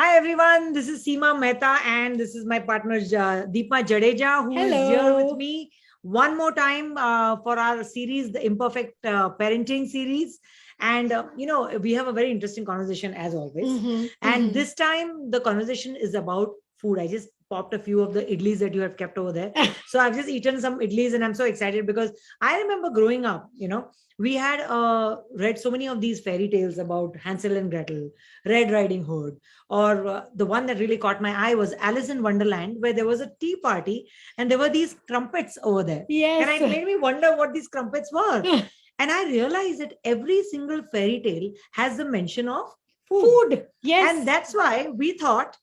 Hi everyone, this is Seema Mehta and this is my partner Deepa Jadeja who is here with Hello. me one more time for our series, the Imperfect Parenting series. And we have a very interesting conversation as always. And this time the conversation is about food. I just popped a few of the idlis that you have kept over there. So I've just eaten some idlis and I'm so excited because I remember growing up, we had read so many of these fairy tales about Hansel and Gretel, Red Riding Hood, or the one that really caught my eye was Alice in Wonderland, where there was a tea party and there were these crumpets over there. And it Yes. made me wonder what these crumpets were. And I realized that every single fairy tale has the mention of food. Food. Yes. And that's why we thought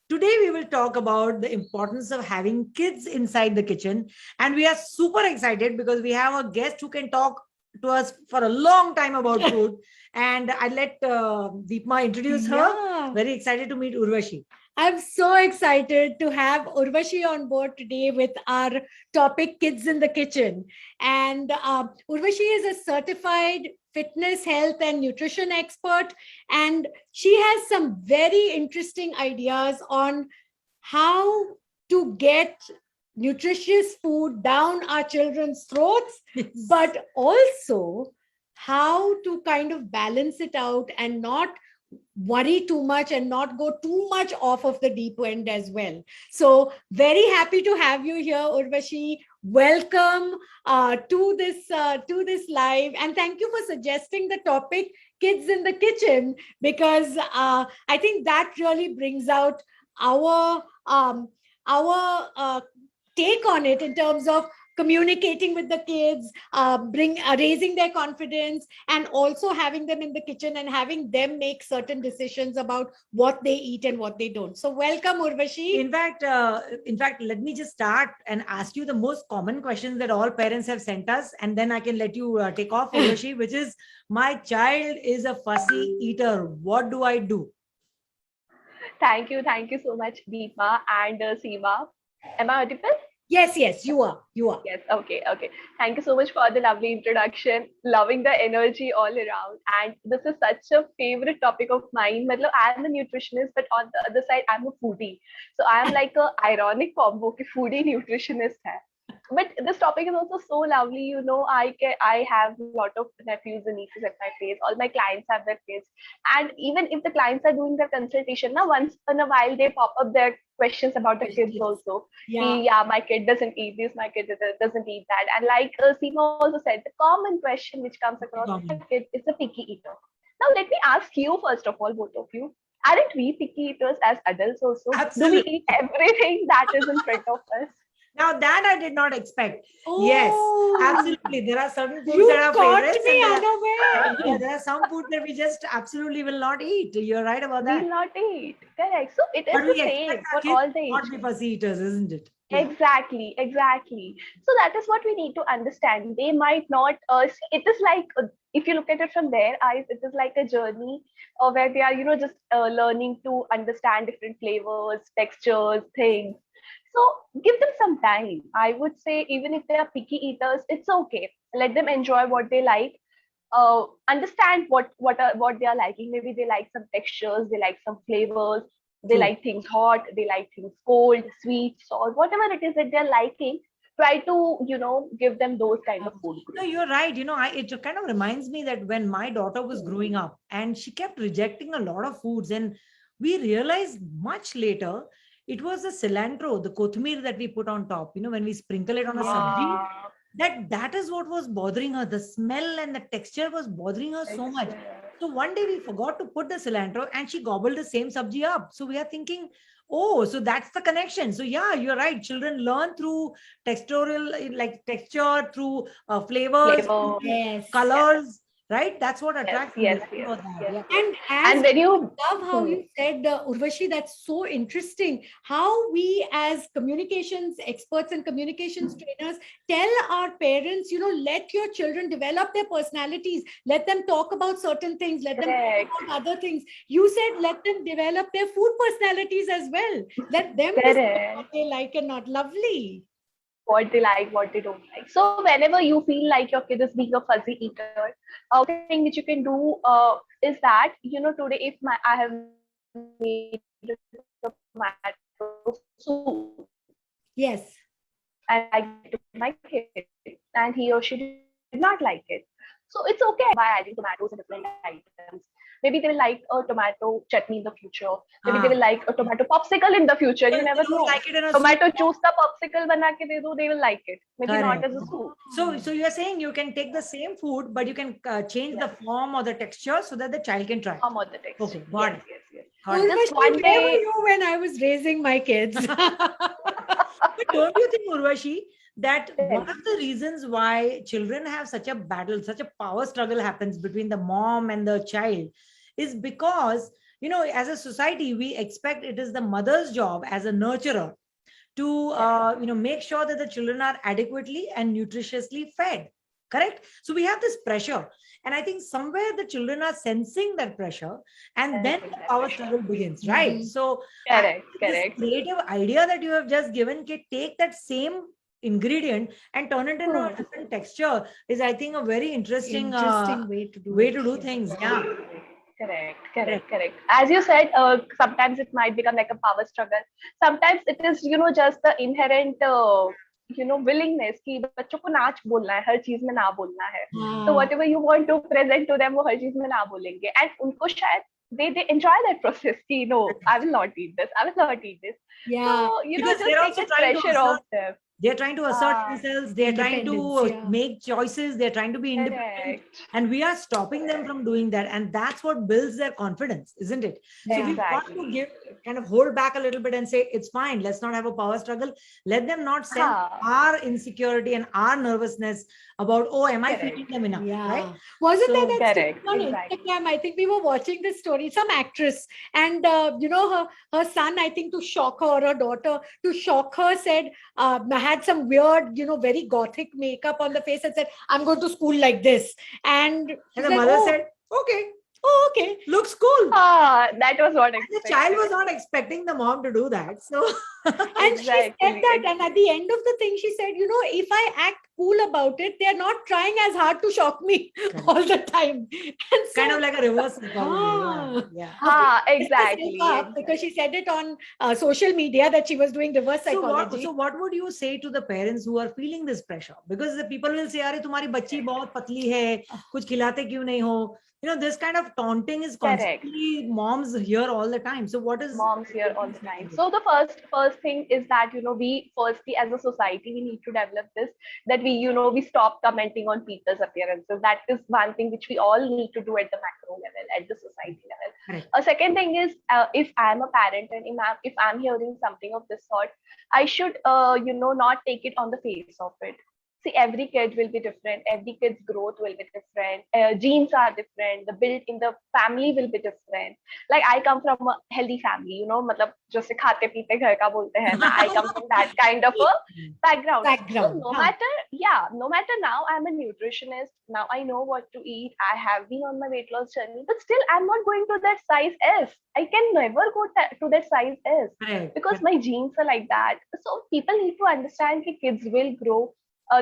today we will talk about the importance of having kids inside the kitchen. And we are super excited because we have a guest who can talk to us for a long time about food. And I'll let Deepma introduce her. Yeah. Very excited to meet Urvashi. I'm so excited to have Urvashi on board today with our topic, Kids in the Kitchen. And Urvashi is a certified fitness, health, and nutrition expert. And she has some very interesting ideas on how to get nutritious food down our children's throats, but also how to kind of balance it out and not worry too much and not go too much off of the deep end as well. So very happy to have you here, Urvashi. Welcome to this live, and thank you for suggesting the topic "Kids in the Kitchen" because I think that really brings out our take on it in terms of communicating with the kids, raising their confidence, and also having them in the kitchen and having them make certain decisions about what they eat and what they don't. So welcome, Urvashi. In fact, let me just start and ask you the most common questions that all parents have sent us, and then I can let you take off, Urvashi, which is, my child is a fussy eater. What do I do? Thank you so much, Deepa and Seema. Am I audible? Yes, you are. Yes, okay. Thank you so much for the lovely introduction. Loving the energy all around. And this is such a favorite topic of mine. Matlab, I am a nutritionist, but on the other side, I'm a foodie. So I am like a ironic combo कि foodie nutritionist hai. But this topic is also so lovely. I have a lot of nephews and nieces at my place. All my clients have their kids, and even if the clients are doing their consultation, now once in a while they pop up their questions about the kids also. Yeah, my kid doesn't eat this, my kid doesn't eat that, and like Seema also said, the common question which comes across my kid is a picky eater. Now let me ask you first of all, both of you. Aren't we picky eaters as adults also? Absolutely. Do we eat everything that is in front of us? Now that I did not expect. Oh, yes, absolutely. There are certain foods you that are caught favorites. me And unaware. there are some foods that we just absolutely will not eat. You're right about that. Will not eat. Correct. So it But is we the same expect our for kids all the to age not be groups. fussy eaters, isn't it? Yeah. Exactly. So that is what we need to understand. They might not see. It is like if you look at it from their eyes, it is like a journey where they are, just learning to understand different flavors, textures, things. So give them some time. I would say even if they are picky eaters, it's okay. Let them enjoy what they like. Understand what they are liking. Maybe they like some textures, they like some flavors, they True. like things hot, they like things cold, sweet, salt, whatever it is that they're liking. Try to give them those kind of food No, groups. you're right. It kind of reminds me that when my daughter was growing up and she kept rejecting a lot of foods, and we realized much later it was the cilantro, the kothmir that we put on top, when we sprinkle it on a sabji, that is what was bothering her. The smell and the texture was bothering her so much. So one day we forgot to put the cilantro and she gobbled the same sabji up. So we are thinking, oh, so that's the connection. So yeah, you're right. Children learn through textural, like texture, through flavors, Flavor. Yes. colors, right? That's what attracts them. Yes, You're right yes, about that. yes, Yeah. yes. And And as when you I love how you said, Urvashi, that's so interesting. How we, as communications experts and communications trainers, tell our parents, let your children develop their personalities. Let them talk about certain things. Let them talk correct, about other things. You said let them develop their food personalities as well. Let them decide what correct. they like and not. Lovely. What they like, what they don't like. So whenever you feel like your kid is being a fuzzy eater, one thing which you can do is that today if I have made my kid tomato soup Yes. and I gave it to my kid, and he or she did not like it. So it's okay by adding tomatoes in different items. Maybe they will like a tomato chutney in the future. Maybe they will Ah, like a tomato popsicle in the future. You but never they don't know. like it in a soup. Tomato juice ka popsicle bana ke de do, they will like it. Maybe not Correct. as a soup. So you're saying you can take the same food, but you can change the Yes. form or the texture so that the child can try it. Form or the text. Okay, got Yes, it. yes, yes. Got it. Just Urvashi, one where were day. you when I was raising my kids? But don't you think, Urvashi, that one Tell of the reasons why children have such a battle, such a power struggle happens between the mom and the child is because, as a society, we expect it is the mother's job as a nurturer to, make sure that the children are adequately and nutritiously fed. Correct? So we have this pressure. And I think somewhere the children are sensing that pressure, and then sensing the that power pressure. struggle begins, right? Mhm. So Correct, this correct. creative idea that you have just given, can take that same ingredient and turn it into a different texture is, I think, a very interesting Interesting way to do way it. to do Yes. things. Yeah. Correct, Correct. correct, correct. As you said, sometimes it might become like a power struggle. Sometimes it is, just the inherent, willingness कि बच्चों को नाच बोलना है, हर चीज में ना बोलना है. So Ah, whatever you want to present to them, वो हर चीज में ना बोलेंगे. And उनको शायद they enjoy that process. कि no, I will not eat this. I will not eat this. yeah. So Because just they're take also that trying to pressure assert, off them. they're trying to assert Ah, themselves, they're trying Independence, to yeah. make choices, they're trying to be independent, correct. and we are stopping them from doing that, and that's what builds their confidence, isn't it? So Yeah. we've got to Exactly. give, kind of hold back a little bit and say it's fine, let's not have a power struggle. Let them not sense Ha, our insecurity and our nervousness about, oh, am I feeding correct. them enough, right? Yeah. Wasn't there So that story Correct, on exactly. Instagram? I think we were watching this story, some actress, and her son, I think, to shock her, or her daughter, to shock her, said, had some weird, very gothic makeup on the face and said, I'm going to school like this. And and she's the like, mother oh, said, okay, okay. looks cool. That was what And the child was expected. not expecting the mom to do that. So And she said Exactly. that, and at the end of the thing, she said, if I act cool about it, they're not trying as hard to shock me Correct. all the time. And so, kind of like a reverse psychology. Yeah. Yeah. Of course, Ha, she picked herself exactly. up because she said it on social media that she was doing reverse So psychology. what would you say to the parents who are feeling this pressure? Because the people will say, "अरे तुम्हारी बच्ची बहुत पतली है, कुछ खिलाते क्यों नहीं हो?" This kind of taunting is Correct. constantly moms hear all the time. So what is Moms here what do all you the say to time. them? So the first thing is that we firstly as a society we need to develop this, that we stop commenting on people's appearances. That is one thing which we all need to do at the macro level, at the society level. Correct. A second thing is, if I'm a parent and if I'm hearing something of this sort, I should not take it on the face of it. See, every kid will be different, every kid's growth will be different, genes are different, the build in the family will be different. Like I come from a healthy family, मतलब जैसे खाते पीते घर का बोलते हैं ना, I come from that kind of a background. So Background. no matter now I'm a nutritionist, now I know what to eat, I have been on my weight loss journey, but still I'm not going to that size S. I can never go to that size S Correct. because my genes are like that. So people need to understand that kids will grow.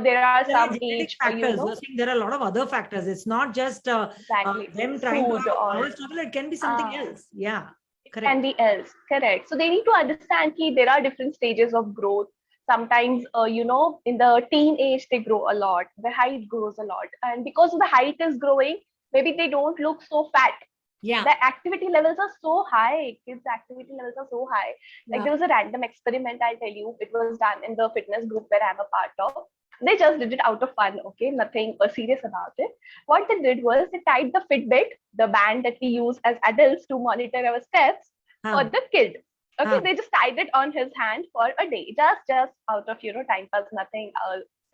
There are There are some genetic age, factors. You're saying there are a lot of other factors. It's not just exactly, them trying to food have a or power struggle. It can be something else. Yeah. Correct. can be else. Correct. So they need to understand that there are different stages of growth. Sometimes, in the teen age, they grow a lot. The height grows a lot. And because the height is growing, maybe they don't look so fat. Yeah. The activity levels are so high. Kids' activity levels are so high. Like there was a random experiment, I'll tell you. It was done in the fitness group where I'm a part of. They just did it out of fun, okay? Nothing serious about it. What they did was they tied the Fitbit, the band that we use as adults to monitor our steps, for the kid. Okay, they just tied it on his hand for a day, just out of time pass, nothing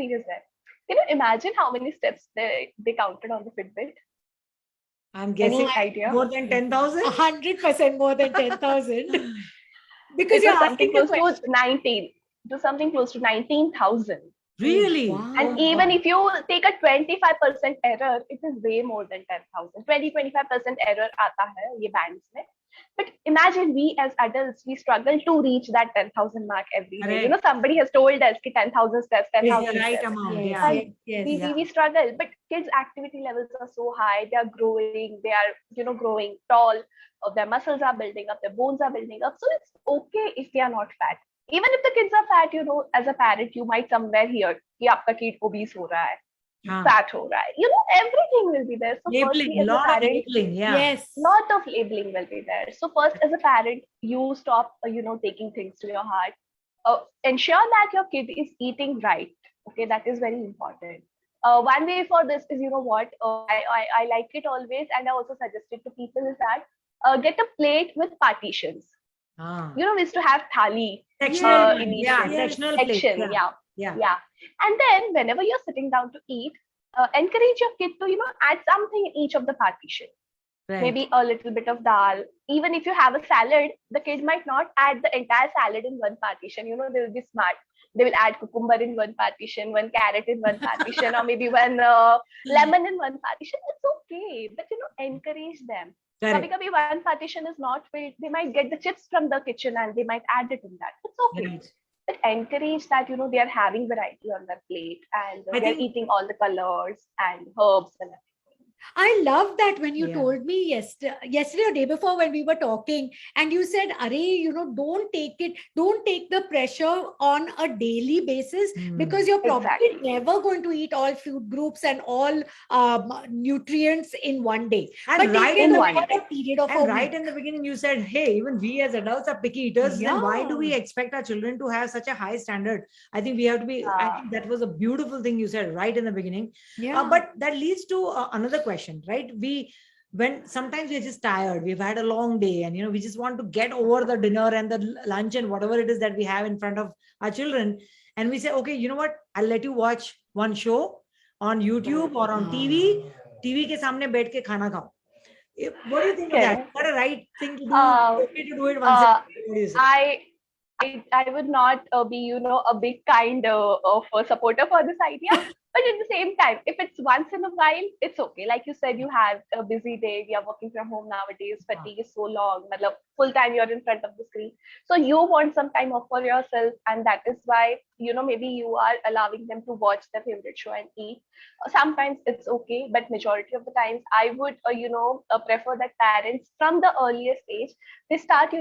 serious there. Can you imagine how many steps they counted on the Fitbit? I'm guessing Any idea? more than 10,000. 100% more than 10,000. Because It was you're something asking the close to question. 19. It was something close to 19,000. Really? Wow. And even if you take a 25% error, it is way more than 10,000. 20-25% error आता है ये bands में. But imagine we as adults, we struggle to reach that 10,000 mark every day. Correct. Somebody has told us ki 10,000 steps, Is the 10,000 right steps. amount. Yes, Yeah. yes, yes. We struggle, but kids' activity levels are so high. They are growing. They are, growing tall. Their muscles are building up. Their bones are building up. So it's okay if they are not fat. Even if the kids are fat, as a parent, you might somewhere hear कि आपका kid obese हो रहा है, Huh. fat हो रहा है. Everything will be there. So Labeling, firstly, as a lot of parent, labeling. Yeah. Yes. lot of labeling will be there. So first, as a parent, you stop, taking things to your heart. Ensure that your kid is eating right. Okay, that is very important. One way for this is, what I like it always, and I also suggest it to people is that get a plate with partitions. Ah. We used to have thali Sectional. initially. Yeah. Yes. Sectional plate. Section, Yeah. yeah. And then whenever you're sitting down to eat, encourage your kid to, add something in each of the partition. Right. Maybe a little bit of dal. Even if you have a salad, the kid might not add the entire salad in one partition. They will be smart. They will add cucumber in one partition, one carrot in one partition, or maybe one lemon in one partition. It's okay, but encourage them. Correct. Kabhi one partition is not filled. They might get the chips from the kitchen and they might add it in that. It's okay. Right. But encourage that they are having variety on their plate and I they're think- eating all the colors and herbs and everything. I love that when you Yeah. told me yesterday or day before when we were talking, and you said, "Are, don't take the pressure on a daily basis because you're probably Exactly. never going to eat all food groups and all nutrients in one day. And But right take in it the over beginning- a period of a And right week." in the beginning, you said, hey, even we as adults are picky eaters. Then why do we Yeah. expect our children to have such a high standard? I think we have to be, I Ah. think that was a beautiful thing you said right in the beginning. Yeah. But that leads to another question, right? When sometimes we're just tired, we've had a long day, and we just want to get over the dinner and the lunch and whatever it is that we have in front of our children. And we say, okay, you know what? I'll let you watch one show on YouTube or on TV. TV ke samne बैठ के खाना खाओ. What do you think of that? Is that a right thing to do? Okay to do it once in a while? What do you say? I would not be, a big kind of a supporter for this idea. But at the same time, if it's once in a while, it's okay. Like you said, you have a busy day. We are working from home nowadays. Fatigue is so long. Full time you're in front of the screen. So you want some time off for yourself. And that is why, maybe you are allowing them to watch their favorite show and eat. Sometimes it's okay. But majority of the times, I would, prefer that parents from the earliest age, they start,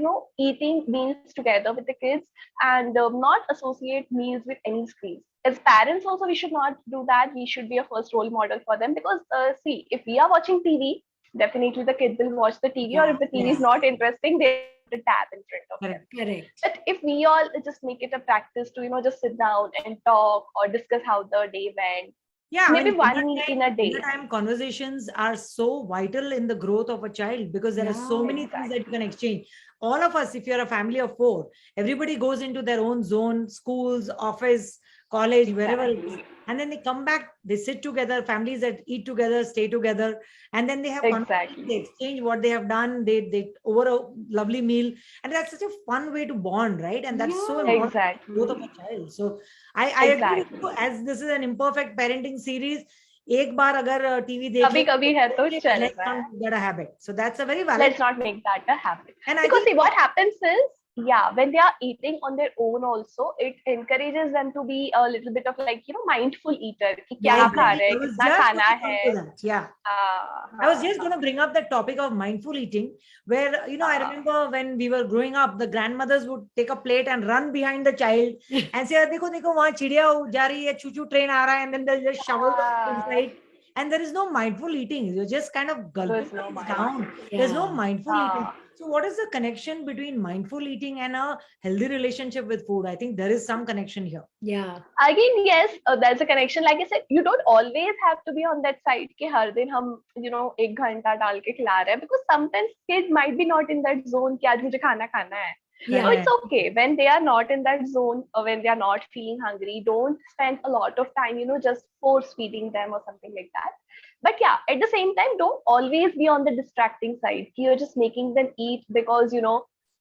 eating meals together with the kids and not associate meals with any screens. As parents also, we should not do that. We should be a first role model for them because see, if we are watching TV, definitely the kid will watch the TV, or if the TV is not interesting, they put a tab in front of them. Correct. But if we all just make it a practice to just sit down and talk or discuss how the day went, Yeah, maybe one dinner meal in a day. dinner-time conversations are so vital in the growth of a child because there are so Yeah, many things that you can exchange. All of us, if you're a family of 4, everybody goes into their own zone, schools, office, college, wherever it is. And then they come back, they sit together, families that eat together, stay together, and then they have conversations, they exchange what they have done, they over a lovely meal. And that's such a fun way to bond, right? And that's so important Exactly. for the growth of a child. So I agree with you, as this is an imperfect parenting series. एक बार अगर TV देख कभी-कभी है तो चल let's रहा है. not get a habit. So that's a very valid. Let's not make that a habit. And I Because think see, what happens is, when they are eating on their own also, it encourages them to be a little bit of mindful eater. कि क्या Yeah, खा रहे I हैं, was कितना just खाना going to come है. to that. Yeah. I was just going to bring up the topic of mindful eating, where I remember when we were growing up, the grandmothers would take a plate and run behind the child and say, "देखो देखो वहाँ चिड़िया जा रही है, choo-choo train आ रहा है," and then they'll just shovel inside. And there is no mindful eating. You're just kind of gulping There's no things mindful down. There's no Yeah. mindful eating. So what is the connection between mindful eating and a healthy relationship with food? I think there is some connection here. Yeah. Again, yes, there's a connection. Like I said, you don't always have to be on that side कि हर दिन हम, 1 घंटा डाल के खिला रहे हैं, because sometimes kids might be not in that zone कि आज मुझे खाना खाना है. Yeah. So it's okay when they are not in that zone or when they are not feeling hungry. Don't spend a lot of time, just force feeding them or something like that. But yeah, at the same time, don't always be on the distracting side. You're just making them eat because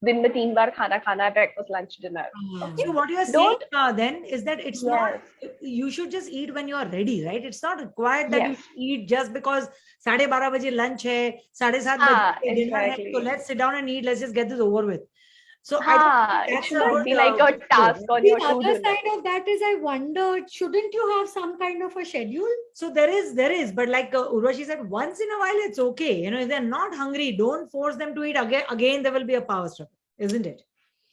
दिन में 3 बार खाना खाना है, breakfast, lunch, dinner. Okay? So what you are saying Don't. then is that it's not, Yes. you should just eat when you are ready, right? It's not required that you Yes. eat just because 12:30 बजे lunch है, 7:30 बजे dinner है, so Exactly. let's sit down and eat, let's just get this over with. So I don't think It that's a shouldn't good be like a good task goal. on The your other to-do side list. of that is, I wonder, shouldn't you have some kind of a schedule? So there is, but like Urvashi said, once in a while it's okay. You know, if they're not hungry, don't force them to eat again. Again, there will be a power struggle, isn't it?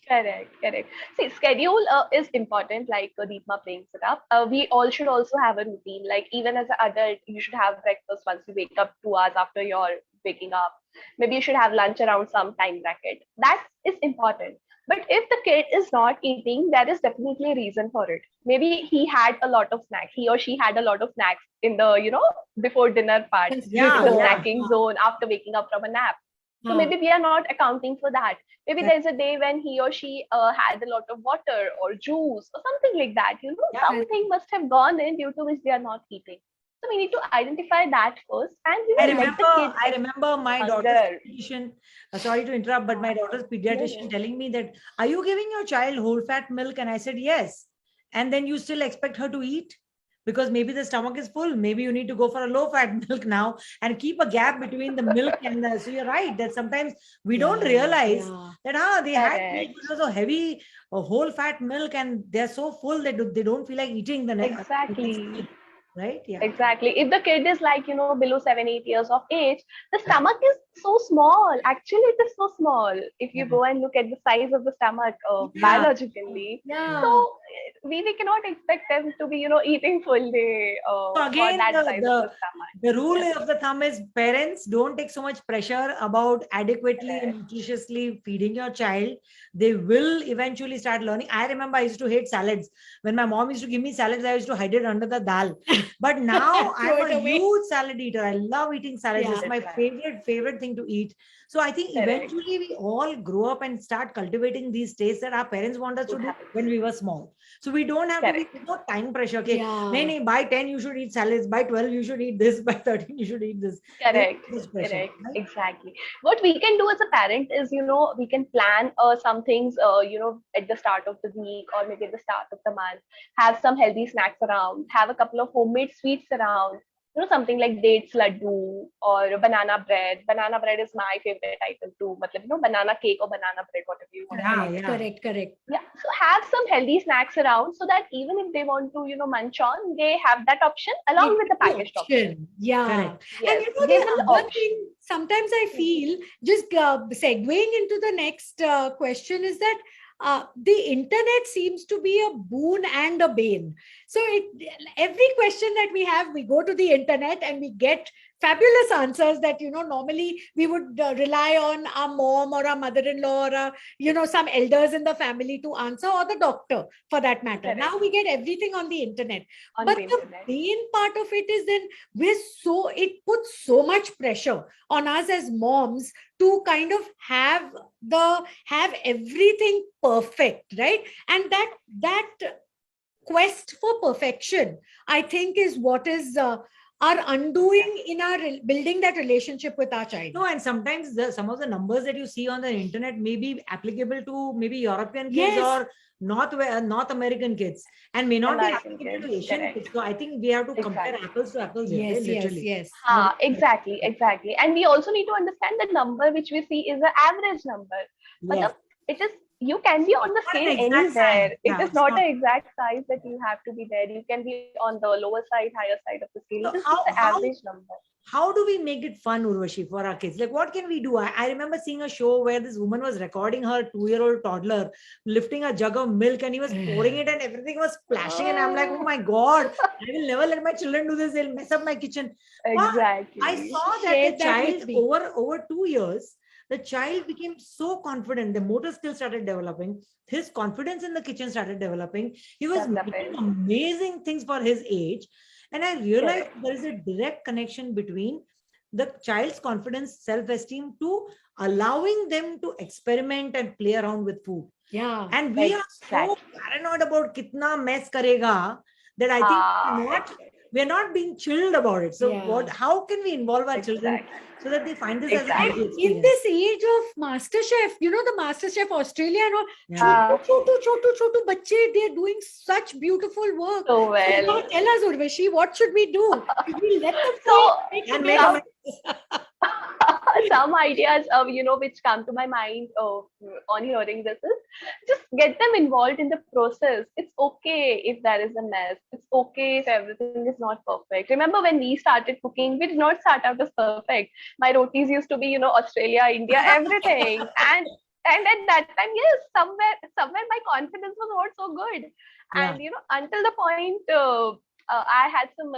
Correct, correct. See, schedule is important, like Deepma brings it up. We all should also have a routine. Like even as an adult, you should have breakfast once you wake up 2 hours after you're waking up. Maybe you should have lunch around some time bracket. That is important. But if the kid is not eating, there is definitely a reason for it. Maybe he had a lot of snacks. He or she had a lot of snacks in the, before dinner part, Just Yeah, in the before. snacking zone after waking up from a nap. So Huh. maybe we are not accounting for that. Maybe Correct. there's a day when he or she had a lot of water or juice or something like that. Yeah. Something must have gone in due to which they are not eating. So we need to identify that first and I let the kid remember my daughter's hunger. pediatrician. Sorry to interrupt, but my daughter's pediatrician no. telling me that, are you giving your child whole fat milk? And I said yes. And then you still expect her to eat? Because maybe the stomach is full. Maybe you need to go for a low fat milk now and keep a gap between the milk and the. So you're right that sometimes we don't realize that they had milk, Correct. it was a heavy whole fat milk and they're so full that they don't feel like eating the next Exactly. meal, right? Yeah. Exactly. If the kid is like, below 7, 8 years of age, the stomach is so small. Actually, it is so small. If you Yeah. go and look at the size of the stomach Yeah. biologically. Yeah. So we cannot expect them to be, eating full day So for again, that size of the stomach. the rule Yes. of the thumb is parents don't take so much pressure about adequately and Correct. nutritiously feeding your child. They will eventually start learning. I remember I used to hate salads. When my mom used to give me salads, I used to hide it under the dal. But now Throw I'm it a away. huge salad eater. I love eating salads. Yeah. It's my favorite thing to eat. So I think Correct. eventually we all grow up and start cultivating these tastes that our parents want us to Good do habits. when we were small. So we don't have to be, Correct. there's no time pressure. Okay, Yeah. by 10 you should eat salads, by 12 you should eat this, by 13 you should eat this. Correct. There's pressure, Correct. right? Exactly. What we can do as a parent is, we can plan some things, at the start of the week or maybe at the start of the month. Have some healthy snacks around. Have a couple of homemade sweets around. Something like dates laddu or banana bread. Banana bread is my favorite item too. Matlab, banana cake or banana bread, whatever you want. Correct. Yeah. So have some healthy snacks around so that even if they want to, munch on, they have that option along with the packaged option. Yeah. Correct. Yes. And Give the them the other option. thing, sometimes I feel, just segueing into the next question, is that the internet seems to be a boon and a bane. So every question that we have, we go to the internet and we get fabulous answers that normally we would rely on our mom or our mother-in-law or some elders in the family to answer, or the doctor for that matter. Correct. Now we get everything on the internet. On But the the internet. main part of it is then it puts so much pressure on us as moms to kind of have everything perfect, right? And that quest for perfection, I think, is what is our undoing in our building that relationship with our child. No, and sometimes some of the numbers that you see on the internet may be applicable to maybe European kids or North American kids, and may not American be applicable to kids, Asian correct. kids. So I think we have to compare Exactly. apples to apples here, right? Literally. Yes. Exactly. And we also need to understand the number which we see is an average number. Yes. But it is, you can be on the Not an scale exact anywhere. science. It Yeah, is it's not not. an exact size that you have to be there. You can be on the lower side, higher side of the scale. So It is just the average number. How do we make it fun, Urvashi, for our kids? Like, what can we do? I remember seeing a show where this woman was recording her 2-year-old toddler lifting a jug of milk and he was pouring it and everything was splashing. And I'm like, oh my God, I will never let my children do this. They'll mess up my kitchen. Exactly. I saw that the child over 2 years, the child became so confident. The motor skills started developing. His confidence in the kitchen started developing. He was making amazing things for his age. And I realized there is a direct connection between the child's confidence, self-esteem, to allowing them to experiment and play around with food. Yeah. And we are so paranoid about kitna mess karega that I think we are not being chilled about it. So Yeah. how can we involve our children Exactly. so that they find this as a Exactly. healthy In experience? this age of MasterChef, you know, the MasterChef Australia and all, Yeah. chotu bache, they're doing such beautiful work. So So well. now tell us, Urvashi, what should we do? Should we let them So make And the make best? a some ideas which come to my mind on hearing this is just get them involved in the process. It's okay if there is a mess. It's okay if everything is not perfect. Remember when we started cooking, we did not start out as perfect. My rotis used to be Australia, India, everything. And at that time, yes, somewhere my confidence was not so good. Yeah. And until the point I had some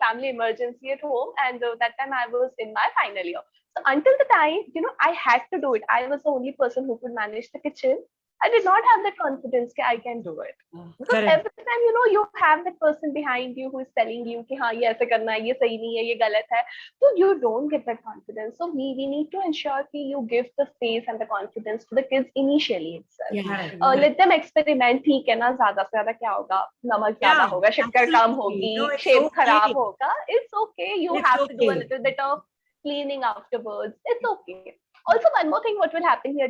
family emergency at home, and that time I was in my final year. So until the time, I had to do it. I was the only person who could manage the kitchen. I did not have that confidence that I can do it. Because Correct. every time, you have that person behind you who is telling you कि हाँ ये ऐसे करना है, ये सही नहीं है, ये गलत है. So you don't get that confidence. So we need to ensure that you give the space and the confidence to the kids initially itself. Yeah. Let them experiment. ठीक है ना, ज्यादा से ज्यादा क्या होगा, नमक ज्यादा Yeah, होगा, शक्कर कम absolutely. होगी, It's शेप okay. खराब होगा. It's okay. You It's have to do a okay. little bit of cleaning afterwards. It's okay. Also, one more thing, what will happen here,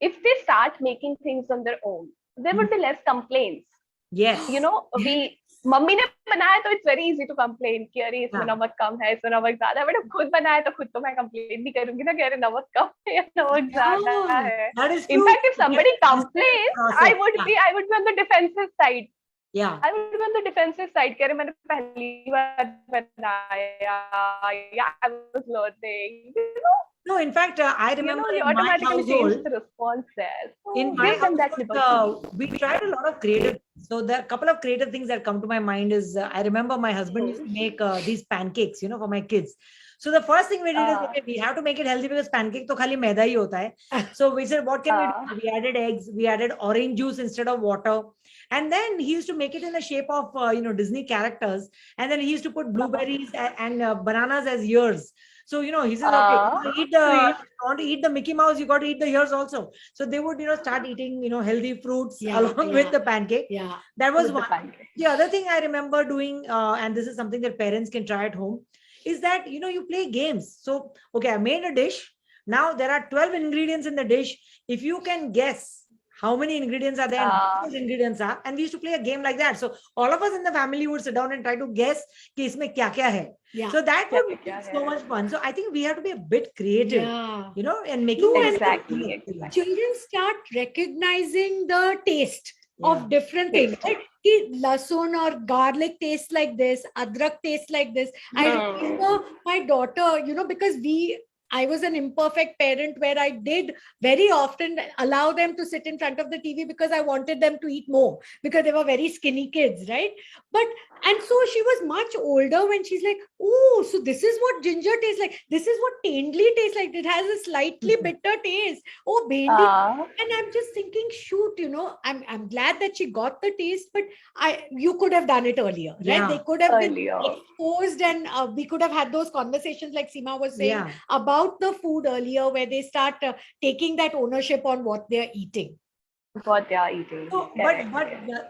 if they start making things on their own, there would be less complaints. Yes. Mummy ने बनाया तो it's very easy to complain कि अरे इसमें नमक कम है, इसमें नमक ज्यादा है. बट खुद बनाया तो खुद तो मैं कंप्लेन भी करूंगी ना कि अरे नमक कम है या नमक ज्यादा है. In fact if somebody complains, I would be on the defensive side. Yeah. I would be on the defensive side. कि अरे मैंने पहली बार बनाया, I was learning. No, in fact, I remember you in my automatically household, change the response there. So in my give them that household, liberty. we tried a lot of creative. So there are a couple of creative things that come to my mind is I remember my husband used to make these pancakes, for my kids. So the first thing we did is, okay, we have to make it healthy because pancake to khali maida hi hota hai. So we said, what can we do? We added eggs, we added orange juice instead of water. And then he used to make it in the shape of, Disney characters. And then he used to put blueberries and bananas as ears. So, he says, okay, if you want to eat the Mickey Mouse, you got to eat the ears also. So they would, start eating, healthy fruits along with the pancake. Yeah. That was one. The other thing I remember doing, and this is something that parents can try at home, is that, you play games. So, okay, I made a dish. Now there are 12 ingredients in the dish. If you can guess how many ingredients are there and what those ingredients are, and we used to play a game like that. So all of us in the family would sit down and try to guess कि इसमें क्या क्या है. Yeah. So that would be so much fun. So I think we have to be a bit creative, and making exactly. Children start recognizing the taste of different things. Like lasun or garlic tastes like this, adrak tastes like this. I remember my daughter, because I was an imperfect parent where I did very often allow them to sit in front of the TV because I wanted them to eat more because they were very skinny kids, right? And so she was much older when she's like, oh, so this is what ginger tastes like. This is what tendli tastes like. It has a slightly bitter taste. Oh, bhendi. And I'm just thinking, shoot, I'm glad that she got the taste, but you could have done it earlier, right? Yeah. They could have been exposed and we could have had those conversations like Seema was saying about the food earlier where they start taking that ownership on what they're eating. What they are eating. So, but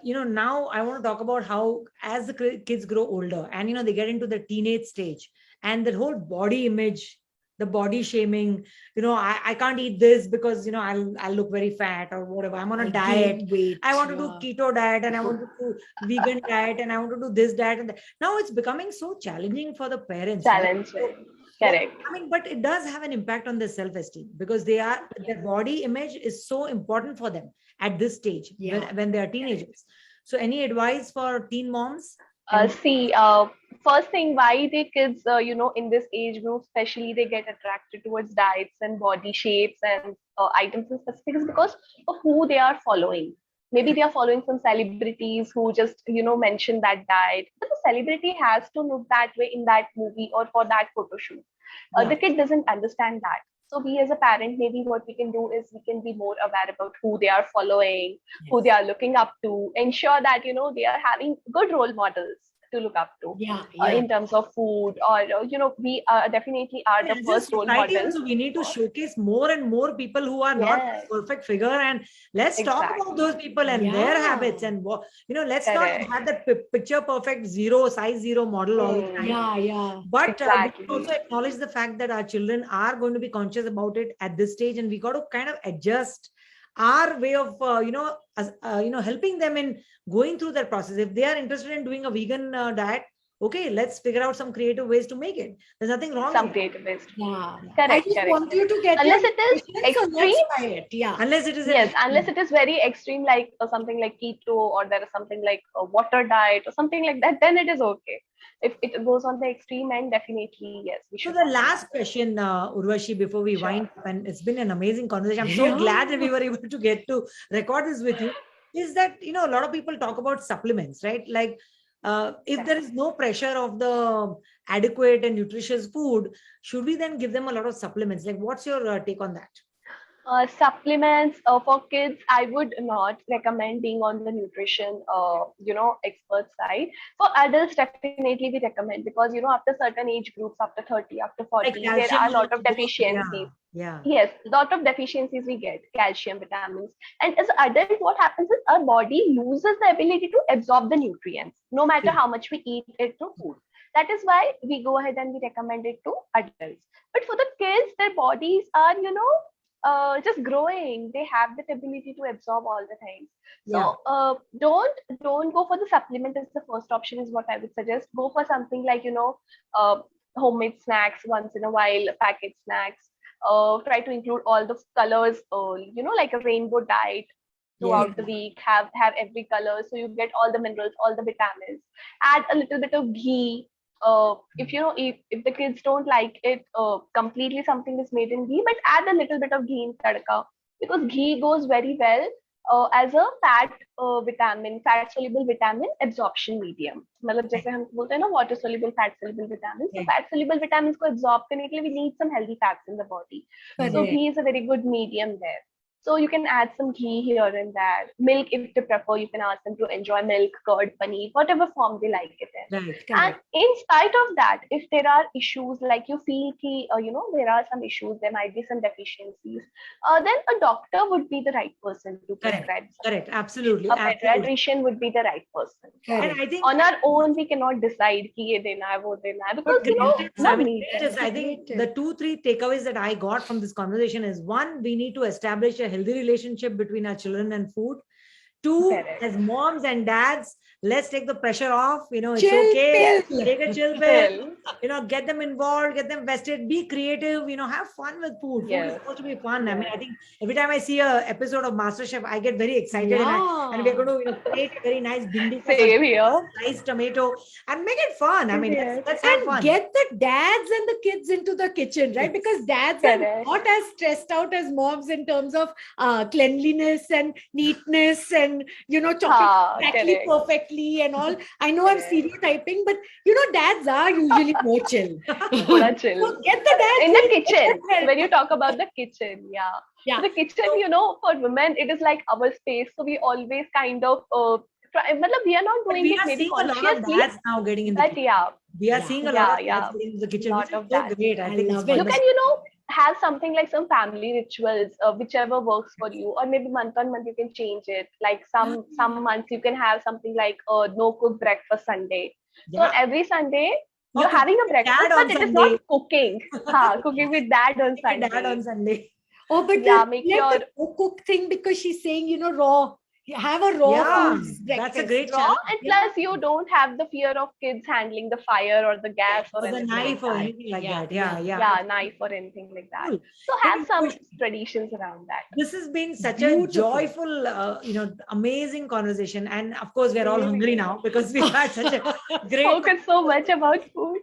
now I want to talk about how as the kids grow older and they get into the teenage stage and the whole body image, the body shaming, I can't eat this because I'll look very fat or whatever. I'm on a diet. I want to do keto diet and I want to do vegan diet and I want to do this diet and that. Now it's becoming so challenging for the parents. Challenging. Right? Correct. I mean, but it does have an impact on their self-esteem because their body image is so important for them at this stage when they are teenagers. So any advice for teen moms? First thing, why the kids, in this age group, especially they get attracted towards diets and body shapes and items in specific is because of who they are following. Maybe they are following some celebrities who just, mention that diet. But the celebrity has to look that way in that movie or for that photo shoot. The kid doesn't understand that. So we as a parent, maybe what we can do is we can be more aware about who they are following, who they are looking up to, ensure that, they are having good role models. to look up to Yeah, yeah. in terms of food, or we definitely are the As a first role society models. also, we need to for- showcase more and more people who are not Yes, perfect figure, and let's talk about those exactly. people and their habits, Yeah. and let's not Correct. have that picture perfect size zero model all the time. Mm, Yeah, yeah. But we should exactly. also acknowledge the fact that our children are going to be conscious about it at this stage, and we got to kind of adjust our way of helping them in going through that process. If they are interested in doing a vegan diet, okay, let's figure out some creative ways to make it. There's nothing wrong in Some it. creative ways. Yeah. I Correct, just correct, want you correct. to get your Unless it is nutrition, so let's extreme, try it. Yeah. Unless it is an yes, unless extreme. it is very extreme, like something like keto, or there is something like a water diet or something like that, then it is okay. If it goes on the extreme end, definitely yes, we So should the not allow last it. question, Urvashi, before we Sure. wind up, and it's been an amazing conversation. I'm so Yeah. glad that we were able to get to record this with you. Is that a lot of people talk about supplements, right? Like, if there Correct. is no pressure of the adequate and nutritious food, should we then give them a lot of supplements? Like, what's your take on that? Supplements for kids, I would not recommend being on the nutrition, expert side. For adults, definitely we recommend, because after certain age groups, after 30, after Like 40, there calcium are a is lot of also good. deficiencies. Yeah, yeah, Yes, lot of deficiencies we get, calcium, vitamins. And as an adult, what happens is our body loses the ability to absorb the nutrients, no matter how much we eat it through food. That is why we go ahead and we recommend it to adults. But for the kids, their bodies are, just growing. They have that ability to absorb all the things. yeah. So don't go for the supplement as the first option, is what I would suggest. Go for something like uh, homemade snacks once in a while, packet snacks. Try to include all the colors, like a rainbow diet Yes. throughout the week. Have every color, so you get all the minerals, all the vitamins. Add a little bit of ghee. If the kids don't like it completely, something is made in ghee, but add a little bit of ghee in tadka, because ghee goes very well as a fat soluble vitamin absorption medium. मतलब जैसे हम बोलते हैं ना water soluble, fat soluble vitamins. So Yeah. fat soluble vitamins को absorb करने के लिए we need some healthy fats in the body. So Correct. ghee is a very good medium there. So you can add some ghee here and there. Milk, if they prefer, you can ask them to enjoy milk, curd, paneer, whatever form they like it in. Right. And Correct. in spite of that, if there are issues, like you feel there are some issues, there might be some deficiencies, then a doctor would be the right person to Correct. prescribe Correct. something. Absolutely. A Absolutely. pediatrician would be the right person. Correct. And I think On our own, we cannot decide कि ये देना है, वो देना है, because greatest, not I mean, me. I think the 2-3 takeaways that I got from this conversation is: one, we need to establish a healthy relationship between our children and food. Two, Correct. as moms and dads, let's take the pressure off. It's Chill okay. pill. Take a chill pill. Well, Get them involved, get them vested, be creative, have fun with food. Food is yes. supposed to be fun. I mean, Yes. I think every time I see a episode of MasterChef, I get very excited, and we're going to create a very nice bindi ka Same here. sliced tomato and make it fun. I mean, Yes. let's have And fun. get the dads and the kids into the kitchen, right? Because dads are Correct. not as stressed out as moms in terms of cleanliness and neatness and, chopping exactly Correct. perfectly and all. I know I'm Correct. stereotyping, but, dads are usually more chill. Thoda chill. So get the dads In the in. kitchen, when you talk about the kitchen, yeah. Yeah. So the kitchen, for women, it is like our space. So we always kind of try. मतलब we are not But doing we it are maybe seeing a lot of consciously, dads now getting in the but kitchen. yeah, We are Yeah. seeing a lot of Yeah, dads getting into the kitchen, lot which is of so dads. great. I I think it's love it. you wonderful. can have something like some family rituals, whichever works for you, or maybe month on month you can change it. Like some months you can have something like no cook breakfast Sunday. So on Yeah. every Sunday Or you're cooking having a with breakfast, dad on but it is Sunday. not cooking. Cooking with dad on Cooking with dad on Sunday. Sunday. Oh, but Yeah, make like your the cook thing, because she's saying, raw. Have a raw Yeah, foods that's a breakfast. great raw, challenge. and Yeah. plus you don't have the fear of kids handling the fire or the gas or Or the anything knife like or that. anything like Yeah, that. Yeah, yeah. yeah. Yeah, knife or anything like that. Cool. So Hey, have some Urvashi, traditions around that. this has been such a Beautiful. joyful, amazing conversation. And of course, we're all Same hungry here. now because we had such a great Spoken so much about food.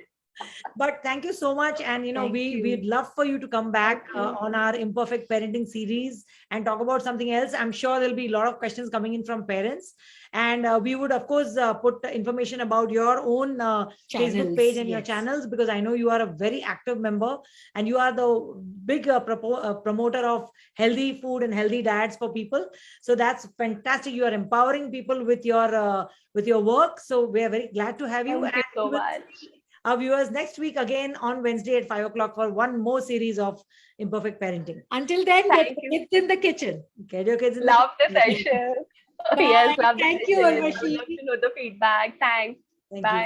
But thank you so much. And, Thank we'd you. love for you to come back Thank you. on our Imperfect Parenting series and talk about something else. I'm sure there'll be a lot of questions coming in from parents. And we would, of course, put information about your own Facebook Channels, page and your yes. channels, because I know you are a very active member and you are the big promoter of healthy food and healthy diets for people. So that's fantastic. You are empowering people with your work. So we are very glad to have you. Thank you And we so will much. see our viewers next week again on Wednesday at 5 o'clock for one more series of Imperfect Parenting. Until then, get Thank you. kids in the kitchen. Get your kids in the Love the kitchen. session. Bye. Yes, love the Thank you, session. I would Urvashi. love to know the feedback. Thanks. Thank you. Bye.